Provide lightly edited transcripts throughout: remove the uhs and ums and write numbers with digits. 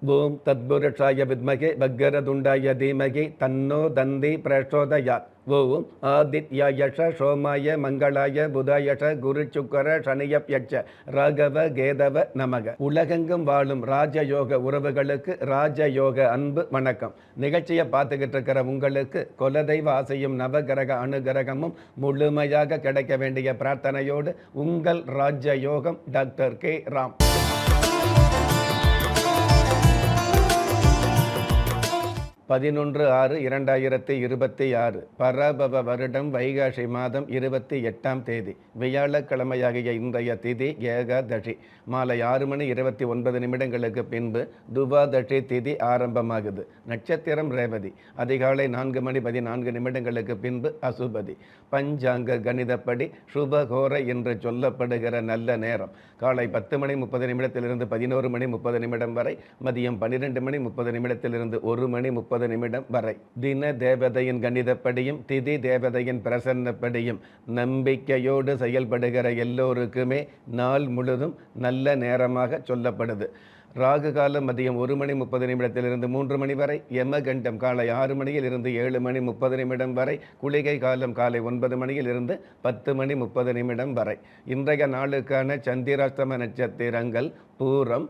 ஓம் தத்புருஷாய வித்மகே வக்கரதுண்டாய தீமகி தன்னோ தந்தி பிரச்சோதயாத். ஓம் ஆதித்யாயஷ சோமாய மங்களாய புதாயஷ குரு சுக்கர சனியப்யட்ச ராகவ கேதவ நமக. உலகெங்கும் வாழும் ராஜயோக உறவுகளுக்கு ராஜயோக அன்பு வணக்கம். நிகழ்ச்சியை பார்த்துக்கிட்டு இருக்கிற உங்களுக்கு குலதெய்வ ஆசையும் நவகிரக அனுகிரகமும் முழுமையாக கிடைக்க வேண்டிய பிரார்த்தனையோடு உங்கள் ராஜயோகம் டாக்டர் கே ராம். 11/6/2026 பராபவ வருடம் வைகாசி மாதம் 28ஆம் தேதி வியாழக்கிழமையாகிய இன்றைய திதி ஏகாதசி. மாலை 6:29 பின்பு துவாதசி திதி ஆரம்பமாகுது. நட்சத்திரம் ரேவதி. அதிகாலை 4:14 பின்பு அசுபதி. பஞ்சாங்க கணிதப்படி சுபகோர என்று சொல்லப்படுகிற நல்ல நேரம் காலை 10:30 11:30 வரை, மதியம் 12:30 1:30 வரை. தின தேவதையின் கணிதப்படியும் திதி தேவதையின் பிரசன்னப்படியும் நம்பிக்கையோடு செயல்படுகிற எல்லோருக்குமே நாள் முழுதும் நல்ல நேரமாக சொல்லப்படுது. ராகு காலம் மதியம் 1:30 3 மணி வரை, யமகண்டம் காலை 6 மணியிலிருந்து 7:30 வரை, குளிகை காலம் காலை 9 மணியிலிருந்து 10:30 வரை. இன்றைய நாளுக்கான சந்திராஷ்டம நட்சத்திரங்கள் பூரம்,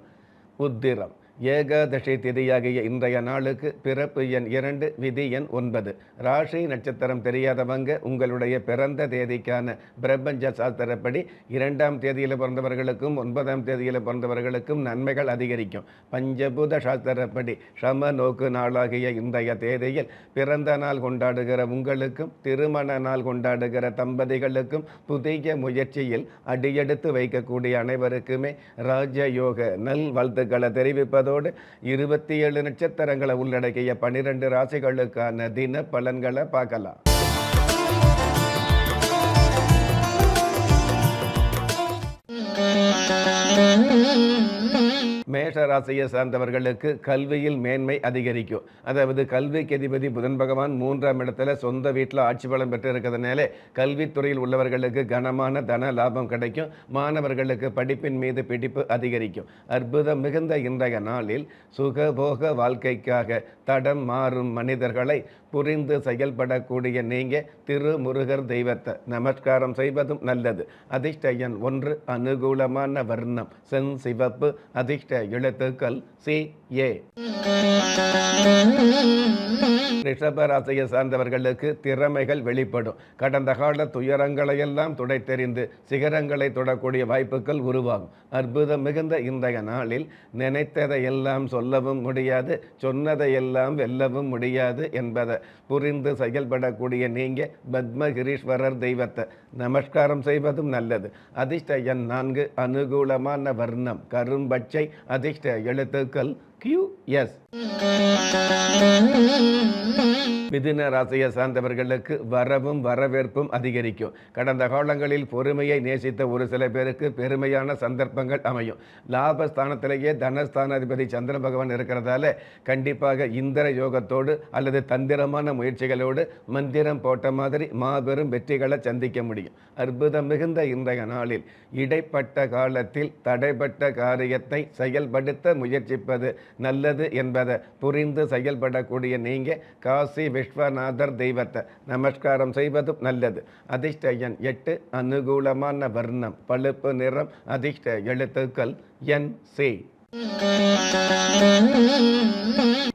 உத்திரம். ஏகாதசி திதியாகிய இன்றைய நாளுக்கு பிறப்பு எண் 2, விதி எண் 9. ராசி நட்சத்திரம் தெரியாதவங்க உங்களுடைய பிறந்த தேதிக்கான பிரபஞ்ச சாஸ்திரப்படி 2ஆம் தேதியில் பிறந்தவர்களுக்கும் 9ஆம் தேதியில் பிறந்தவர்களுக்கும் நன்மைகள் அதிகரிக்கும். பஞ்சபூத சாஸ்திரப்படி சம நோக்கு நாளாகிய இன்றைய தேதியில் பிறந்த நாள் கொண்டாடுகிற உங்களுக்கும் திருமண நாள் கொண்டாடுகிற தம்பதிகளுக்கும் புதிய முயற்சியில் அடியெடுத்து வைக்கக்கூடிய அனைவருக்குமே ராஜயோக நல் வாழ்த்துக்களை தெரிவிப்பது 27 நட்சத்திரங்களை உள்ளடக்கிய 12 ராசிகளுக்கான தின பலன்களை பார்க்கலாம். மேஷ ராசியை சார்ந்தவர்களுக்கு கல்வியில் மேன்மை அதிகரிக்கும். அதாவது கல்விக்கு அதிபதி புதன் பகவான் 3ஆம் இடத்துல சொந்த வீட்டில் ஆட்சி பலம் பெற்று இருக்கிறதுனால கல்வித்துறையில் உள்ளவர்களுக்கு கனமான தன லாபம் கிடைக்கும். மாணவர்களுக்கு படிப்பின் மீது பிடிப்பு அதிகரிக்கும். அற்புதம் மிகுந்த இன்றைய நாளில் சுகபோக வாழ்க்கைக்காக தடம் மாறும் மனிதர்களை புரிந்து செயல்படக்கூடிய நீங்க திருமுருகர் தெய்வத்தை நமஸ்காரம் செய்வதும் நல்லது. அதிர்ஷ்ட எண் 1, அனுகூலமான வர்ணம் செஞ்சிவப்பு. அதிர்ஷ்ட எழுத்துக்கள் CA. ரிஷபராசியை சார்ந்தவர்களுக்கு திறமைகள் வெளிப்படும். கடந்த கால துயரங்களையெல்லாம் துடைத்தெறிந்து சிகரங்களை தொடக்கூடிய வாய்ப்புகள் உருவாகும். அற்புதம் மிகுந்த இன்றைய நாளில் நினைத்ததை எல்லாம் சொல்லவும் முடியாது, சொன்னதை எல்லாம் வெல்லவும் முடியாது என்பதை புரிந்து செயல்படக்கூடிய நீங்க பத்மகிரீஸ்வரர் தெய்வத்தை நமஸ்காரம் செய்வதும் நல்லது. அதிர்ஷ்ட எண் 4, அனுகூலமான வர்ணம் கரும்பச்சை. அதிர்ஷ்ட எழுத்துக்கள் QS. மிதுன ராசியை சார்ந்தவர்களுக்கு வரவும் வரவேற்பும் அதிகரிக்கும். கடந்த காலங்களில் பொறுமையை நேசித்த ஒரு சில பேருக்கு பெருமையான சந்தர்ப்பங்கள் அமையும். லாபஸ்தானத்திலேயே தனஸ்தானாதிபதி சந்திர பகவான் இருக்கிறதால கண்டிப்பாக இந்திர யோகத்தோடு அல்லது தந்திரமான முயற்சிகளோடு மந்திரம் போட்ட மாதிரி மாபெரும் வெற்றிகளை சந்திக்க முடியும். அற்புதம் மிகுந்த இன்றைய நாளில் இடைப்பட்ட காலத்தில் தடைப்பட்ட காரியத்தை செயல்படுத்த முயற்சிப்பது நல்லது என்பதை புரிந்து செயல்படக்கூடிய நீங்க காசி விஸ்வநாதர் தெய்வத்தை நமஸ்காரம் செய்வதும் நல்லது. அதிர்ஷ்ட எண் 8, அனுகூலமான வர்ணம் பழுப்பு நிறம். அதிர்ஷ்ட எழுத்துக்கள் NC.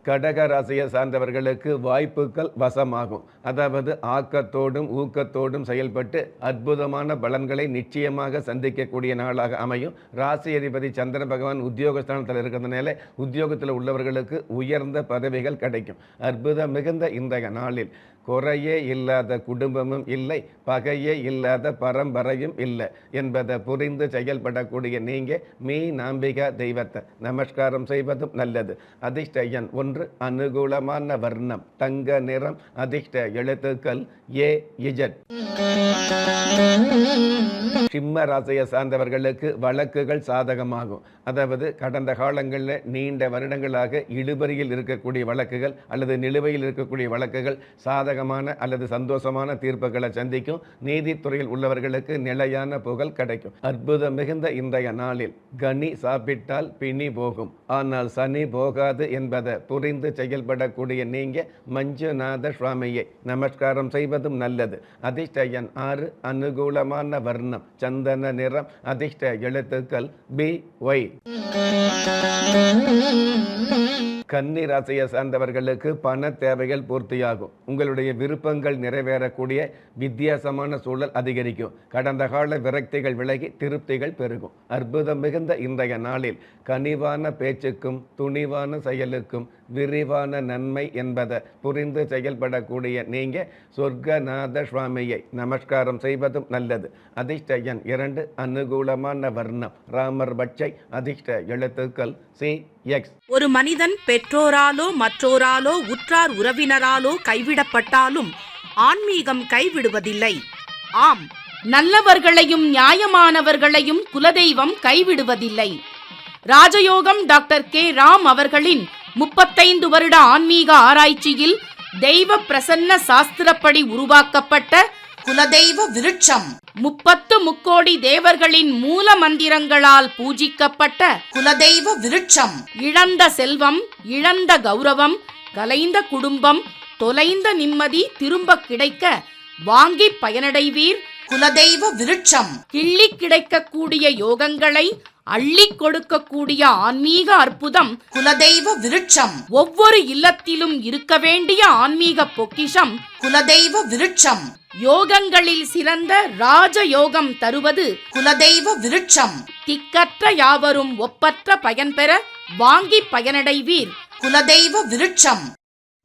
கடக ராசியை சார்ந்தவர்களுக்கு வாய்ப்புகள் வசமாகும். அதாவது ஆக்கத்தோடும் ஊக்கத்தோடும் செயல்பட்டு அற்புதமான பலன்களை நிச்சயமாக சந்திக்கக்கூடிய நாளாக அமையும். ராசி அதிபதி சந்திர பகவான் உத்தியோகஸ்தானத்தில் இருக்கிறதுனால உத்தியோகத்தில் உள்ளவர்களுக்கு உயர்ந்த பதவிகள் கிடைக்கும். அற்புதம் மிகுந்த இன்றைய நாளில் குறையே இல்லாத குடும்பமும் இல்லை, பகையே இல்லாத பரம்பரையும் இல்லை என்பதை புரிந்து செயல்படக்கூடிய நீங்க மீனாம்பிகா தெய்வத்தை நமஸ்காரம் செய்வதும் நல்லது. அதிர்ஷ்ட எண் 1, அனுகூலமான வர்ணம் தங்க நிறம். அதிர்ஷ்ட எழுத்துக்கள் AZ. சிம்ம ராசியை சார்ந்தவர்களுக்கு வழக்குகள் சாதகமாகும். அதாவது கடந்த காலங்களில் நீண்ட வருடங்களாக இழுபறியில் இருக்கக்கூடிய வழக்குகள் அல்லது நிலுவையில் இருக்கக்கூடிய வழக்குகள் சாதக சாதகமான அல்லது சந்தோஷமான தீர்ப்புகளை சந்திக்கும். நீதித்துறையில் உள்ளவர்களுக்கு நிலையான புகழ் கிடைக்கும். அற்புதம் மிகுந்த இன்றைய நாளில் கனி சாப்பிட்டால் பிணி போகும், ஆனால் சனி போகாது என்பதை புரிந்து செயல்படக்கூடிய நீங்க மஞ்சுநாத சுவாமியை நமஸ்காரம் செய்வதும் நல்லது. அதிர்ஷ்ட எண் 6, அனுகூலமான வர்ணம் சந்தன நிறம், அதிர்ஷ்ட எழுத்துக்கள் BY. கன்னி ராசியை சார்ந்தவர்களுக்கு பண தேவைகள் பூர்த்தியாகும். உங்களுடைய விருப்பங்கள் நிறைவேறக்கூடிய வித்தியாசமான சூழல் அதிகரிக்கும். கடந்த கால விரக்திகள் விலகி திருப்திகள் பெருகும். அற்புதம் மிகுந்த இன்றைய நாளில் கனிவான பேச்சுக்கும் துணிவான செயலுக்கும் விரிவான நன்மை என்பதை புரிந்து செயல்படக்கூடிய நீங்க சொர்க்கநாத சுவாமியை நமஸ்காரம் செய்வதும் நல்லது. அதிர்ஷ்ட எண் 2, அனுகூலமான வர்ணம் ராமர் பட்சை, அதிர்ஷ்ட எழுத்துக்கள் CX. ஒரு மனிதன் பெற்றோராலோ மற்றோராலோ உற்றார் உறவினராலோ கைவிடப்பட்டாலும் ஆன்மீகம் கைவிடுவதில்லை. ஆம், நல்லவர்களையும் நியாயமானவர்களையும் குலதெய்வம் கைவிடுவதில்லை. ராஜயோகம் டாக்டர் K. ராம் அவர்களின் 35 வருட ஆன்மீக ஆராய்ச்சியில் தெய்வ பிரசன்ன சாஸ்திரப்படி உருவாக்கப்பட்ட குலதெய்வ விருட்சம், 30 முக்கோடி தேவர்களின் மூல மந்திரங்களால் பூஜிக்கப்பட்ட குலதெய்வ விருட்சம். இழந்த செல்வம், இழந்த கௌரவம், கலைந்த குடும்பம், தொலைந்த நிம்மதி திரும்ப கிடைக்க வாங்கி பயனடைவீர். குலதெய்வ விருட்சம் கிள்ளி கிடைக்கக்கூடிய யோகங்களை அள்ளி கொடுக்கக்கூடிய ஆன்மீக அற்புதம் குலதெய்வ விருட்சம். ஒவ்வொரு இல்லத்திலும் இருக்க வேண்டிய ஆன்மீக பொக்கிஷம் குலதெய்வ விருட்சம். யோகங்களில் சிறந்த ராஜயோகம் தருவது குலதெய்வ விருட்சம். திக்கற்ற யாவரும் ஒப்பற்ற பயன்பெற வாங்கி பயனடைவீர். குலதெய்வ விருட்சம்.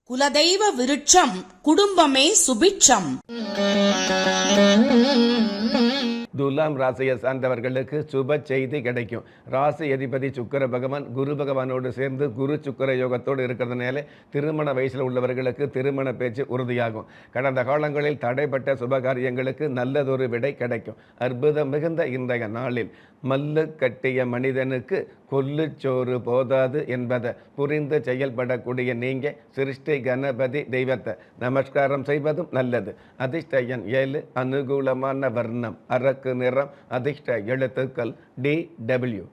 குலதெய்வ விருட்சம் குடும்பமே சுபிட்சம். துலாம் ராசியை சார்ந்தவர்களுக்கு சுப செய்தி கிடைக்கும். ராசி அதிபதி சுக்கிர பகவான் குரு பகவானோடு சேர்ந்து குரு சுக்கிர யோகத்தோடு இருக்கிறதுனால திருமண வயசில் உள்ளவர்களுக்கு திருமண பேச்சு உறுதியாகும். கடந்த காலங்களில் தடைப்பட்ட சுபகாரியங்களுக்கு நல்லதொரு விடை கிடைக்கும். அற்புதம் மிகுந்த இன்றைய நாளில் மல்லு கட்டிய மனிதனுக்கு கொல்லுச்சோறு போதாது என்பதை புரிந்து செயல்படக்கூடிய நீங்க சிருஷ்டி கணபதி தெய்வத்தை நமஸ்காரம் செய்வதும் நல்லது. அதிர்ஷ்ட எண் 7, அனுகூலமான வர்ணம் அரக்கு நிறம், அதிர்ஷ்ட எழுத்துக்கள் DW.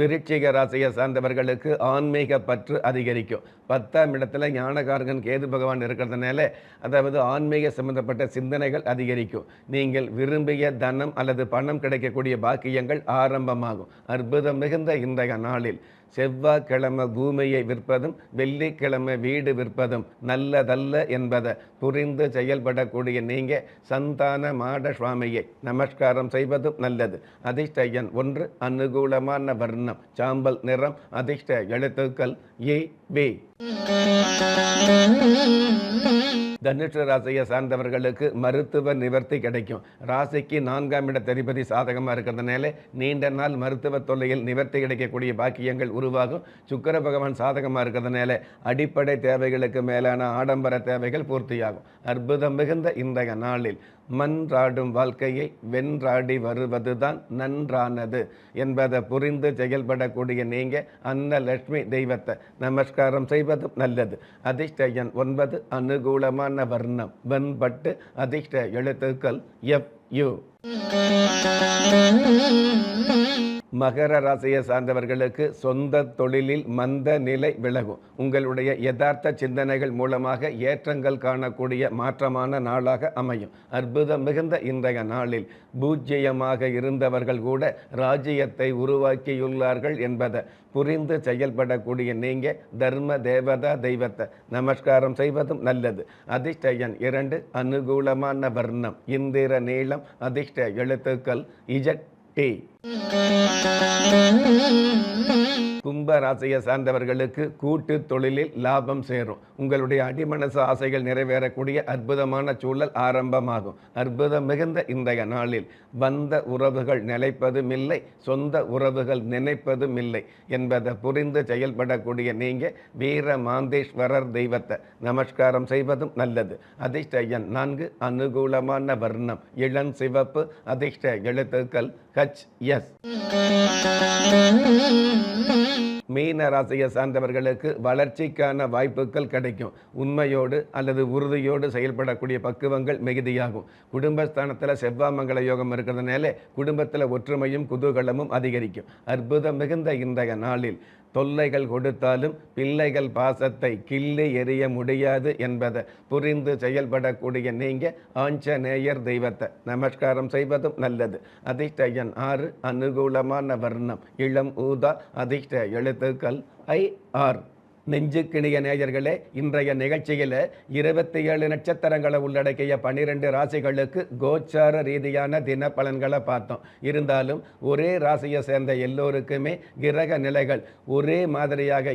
விருச்சிக ராசியை சார்ந்தவர்களுக்கு ஆன்மீக பற்று அதிகரிக்கும். 10ஆம் இடத்துல ஞானகாரகன் கேது பகவான் இருக்கிறதுனால அதாவது ஆன்மீக சம்பந்தப்பட்ட சிந்தனைகள் அதிகரிக்கும். நீங்கள் விரும்பிய தனம் அல்லது பணம் கிடைக்கக்கூடிய பாக்கியங்கள் ஆரம்பமாகும். அற்புதம் மிகுந்த இன்றைய நாளில் செவ்வாய்க்கிழமை பூமியை விற்பதும் வெள்ளிக்கிழமை வீடு விற்பதும் நல்லதல்ல என்பதை புரிந்து செயல்படக்கூடிய நீங்க சந்தான மாட சுவாமியை நமஸ்காரம் செய்வதும் நல்லது. அதிர்ஷ்ட எண் 1, அனுகூலமான வர்ணம் சாம்பல் நிறம், அதிர்ஷ்ட எழுத்துக்கள் AB. தனுஷ ராசியை சார்ந்தவர்களுக்கு மருத்துவ நிவர்த்தி கிடைக்கும். ராசிக்கு 4ஆம் இடத்ததிபதி சாதகமாக இருக்கிறதுனால நீண்ட நாள் மருத்துவ தொல்லையில் நிவர்த்தி கிடைக்கக்கூடிய பாக்கியங்கள் உருவாகும். சுக்கிர பகவான் சாதகமாக இருக்கிறதுனால அடிப்படை தேவைகளுக்கு மேலான ஆடம்பர தேவைகள் பூர்த்தியாகும். அற்புதம் மிகுந்த இன்றைய நாளில் மன்றாடும் வாழ்க்கையை வென்றாடி வருவதுதான் நன்றானது என்பதை புரிந்து செயல்படக்கூடிய நீங்க அன்னலட்சுமி தெய்வத்தை நமஸ்காரம் செய்வதும் நல்லது. அதிர்ஷ்ட எண் 9, அனுகூலமான வர்ணம் வெண்பட்டு, அதிர்ஷ்ட எழுத்துக்கள் FU. மகர ராசியை சார்ந்தவர்களுக்கு சொந்த தொழிலில் மந்த நிலை விலகும். உங்களுடைய யதார்த்த சிந்தனைகள் மூலமாக ஏற்றங்கள் காணக்கூடிய மாற்றமான நாளாக அமையும். அற்புதம் மிகுந்த இன்றைய நாளில் பூஜ்ஜியமாக இருந்தவர்கள் கூட ராஜ்யத்தை உருவாக்கியுள்ளார்கள் என்பதை புரிந்து செயல்படக்கூடிய நீங்க தர்ம தேவதா தெய்வத்தை நமஸ்காரம் செய்வதும் நல்லது. அதிர்ஷ்ட எண் 2, அனுகூலமான வர்ணம் இந்திர நீளம், அதிர்ஷ்ட எழுத்துக்கள் ZT. கும்ப ராசியை சார்ந்தவர்களுக்கு கூட்டு தொழிலில் லாபம் சேரும். உங்களுடைய அடிமனசு ஆசைகள் நிறைவேறக்கூடிய அற்புதமான சூழல் ஆரம்பமாகும். அற்புதம் மிகுந்த இன்றைய நாளில் வந்த உறவுகள் நிலைப்பதும் இல்லை, சொந்த உறவுகள் நினைப்பதும் இல்லை என்பதை புரிந்து செயல்படக்கூடிய நீங்க வீர மாந்தேஸ்வரர் தெய்வத்தை நமஸ்காரம் செய்வதும் நல்லது. அதிர்ஷ்ட எண் 4, அனுகூலமான வர்ணம் இளம் சிவப்பு, அதிர்ஷ்ட எழுத்துக்கள் HS. மீன ராசியை சார்ந்தவர்களுக்கு வளர்ச்சிக்கான வாய்ப்புகள் கிடைக்கும். உண்மையோடு அல்லது உறுதியோடு செயல்படக்கூடிய பக்குவங்கள் மிகுதியாகும். குடும்பஸ்தானத்தில் செவ்வாய் மங்கள யோகம் இருக்கிறதுனால குடும்பத்தில் ஒற்றுமையும் குதூகலமும் அதிகரிக்கும். அற்புதம் மிகுந்த இன்றைய நாளில் தொல்லைகள் கொடுத்தாலும் பிள்ளைகள் பாசத்தை கிள்ளி எறிய முடியாது என்பதை புரிந்து செயல்படக்கூடிய நீங்க ஆஞ்சநேயர் தெய்வத்தை நமஸ்காரம் செய்வதும் நல்லது. அதிர்ஷ்ட எண் 6, அனுகூலமான வர்ணம் இளம் ஊதா, அதிர்ஷ்ட எழுத்துக்கள் IR. நெஞ்சுக்கிணிய நேயர்களே, இன்றைய நிகழ்ச்சியில் 27 நட்சத்திரங்களை உள்ளடக்கிய 12 ராசிகளுக்கு கோச்சார ரீதியான தின பலன்களை பார்த்தோம். இருந்தாலும் ஒரே ராசியை சேர்ந்த எல்லோருக்குமே கிரக நிலைகள் ஒரே மாதிரியாக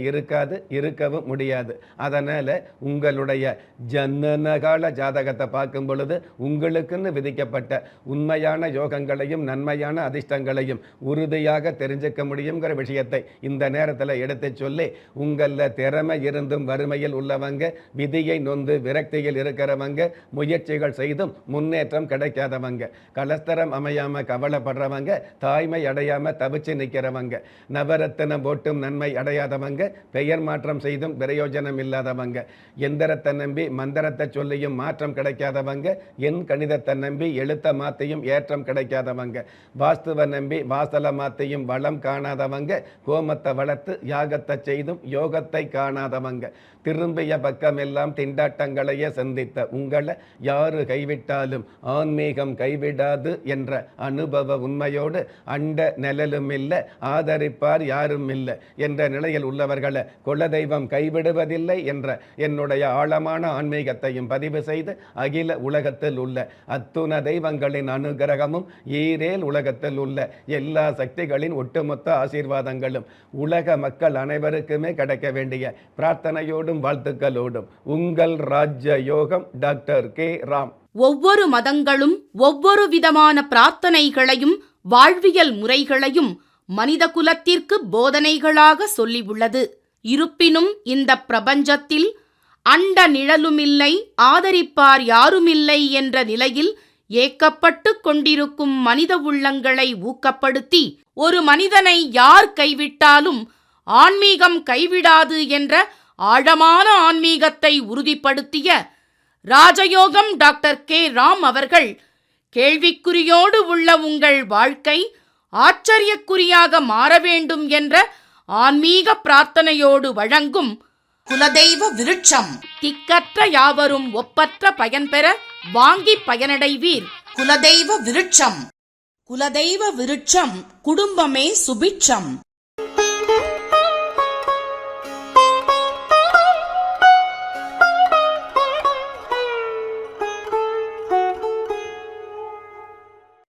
இருக்கவும் முடியாது. அதனால் உங்களுடைய ஜனனகால ஜாதகத்தை பார்க்கும் பொழுது உங்களுக்குன்னு விதிக்கப்பட்ட உண்மையான யோகங்களையும் நன்மையான அதிர்ஷ்டங்களையும் உறுதியாக தெரிஞ்சுக்க முடியுங்கிற விஷயத்தை இந்த நேரத்தில் எடுத்து சொல்லி, உங்களில் திறமை இருந்தும் வறுமையில் உள்ளவங்க, விதியை நொந்து விரக்தியில் இருக்கிறவங்க, முயற்சிகள் செய்தும் முன்னேற்றம் கிடைக்காதவங்க, கலஸ்தரம் அமையாம கவலைப்படுறவங்க, தாய்மை அடையாம தவிச்சு நிற்கிறவங்க, நவரத்தினம் போட்டும் நன்மை அடையாதவங்க, பெயர் மாற்றம் செய்தும் பிரயோஜனம் இல்லாதவங்க, எந்திரத்தை நம்பி மந்திரத்தை சொல்லியும் மாற்றம் கிடைக்காதவங்க, எண் கணிதத்தை நம்பி எழுத்த மாத்தியும் ஏற்றம் கிடைக்காதவங்க, வாஸ்துவை நம்பி வாசலை மாத்தியும் வளம் காணாதவங்க, கோமத்தை வளர்த்து யாகத்தை செய்தும் யோகத்தை காணாதவங்க, திரும்பிய பக்கமெல்லாம் திண்டாட்டங்களையே சந்தித்த உங்களை யாரு கைவிட்டாலும் ஆன்மீகம் கைவிடாது என்ற அனுபவ உண்மையோடு அண்ட நிழலும் இல்லை, ஆதரிப்பார் யாரும் இல்லை என்ற நிலையில் உள்ளவர்களை குலதெய்வம் கைவிடுவதில்லை என்ற என்னுடைய ஆழமான ஆன்மீகத்தையும் பதிவு செய்து, அகில உலகத்தில் உள்ள அத்துண தெய்வங்களின் அனுகிரகமும் ஈரேல் உலகத்தில் உள்ள எல்லா சக்திகளின் ஒட்டுமொத்த ஆசீர்வாதங்களும் உலக மக்கள் அனைவருக்குமே கிடைக்க வேண்டிய பிரார்த்தனையோடும் வாழ்த்துக்களோடும் உங்கள் ராஜ்ய யோகம் டாக்டர் கே ராம். ஒவ்வொரு மதங்களும் ஒவ்வொரு விதமான பிரார்த்தனைகளையும் வாழ்வியல் முறைகளையும் மனித குலத்திற்கு போதனைகளாக சொல்லியுள்ளது. இருப்பினும் இந்த பிரபஞ்சத்தில் அண்ட நிழலுமில்லை, ஆதரிப்பார் யாருமில்லை என்ற நிலையில் ஏக்கப்பட்டு கொண்டிருக்கும் மனித உள்ளங்களை ஊக்கப்படுத்தி, ஒரு மனிதனை யார் கைவிட்டாலும் ஆன்மீகம் கைவிடாது என்ற ஆழமான ஆன்மீகத்தை உறுதிப்படுத்திய ராஜயோகம் டாக்டர் கே ராம் அவர்கள், கேள்விக்குறியோடு உள்ள உங்கள் வாழ்க்கை ஆச்சரியக்குறியாக மாற வேண்டும் என்ற ஆன்மீக பிரார்த்தனையோடு வழங்கும் குலதெய்வ விருட்சம். திக்கற்ற யாவரும் ஒப்பற்ற பயன்பெற வாங்கி பயனடைவீர். குலதெய்வ விருட்சம். குலதெய்வ விருட்சம் குடும்பமே சுபிட்சம்.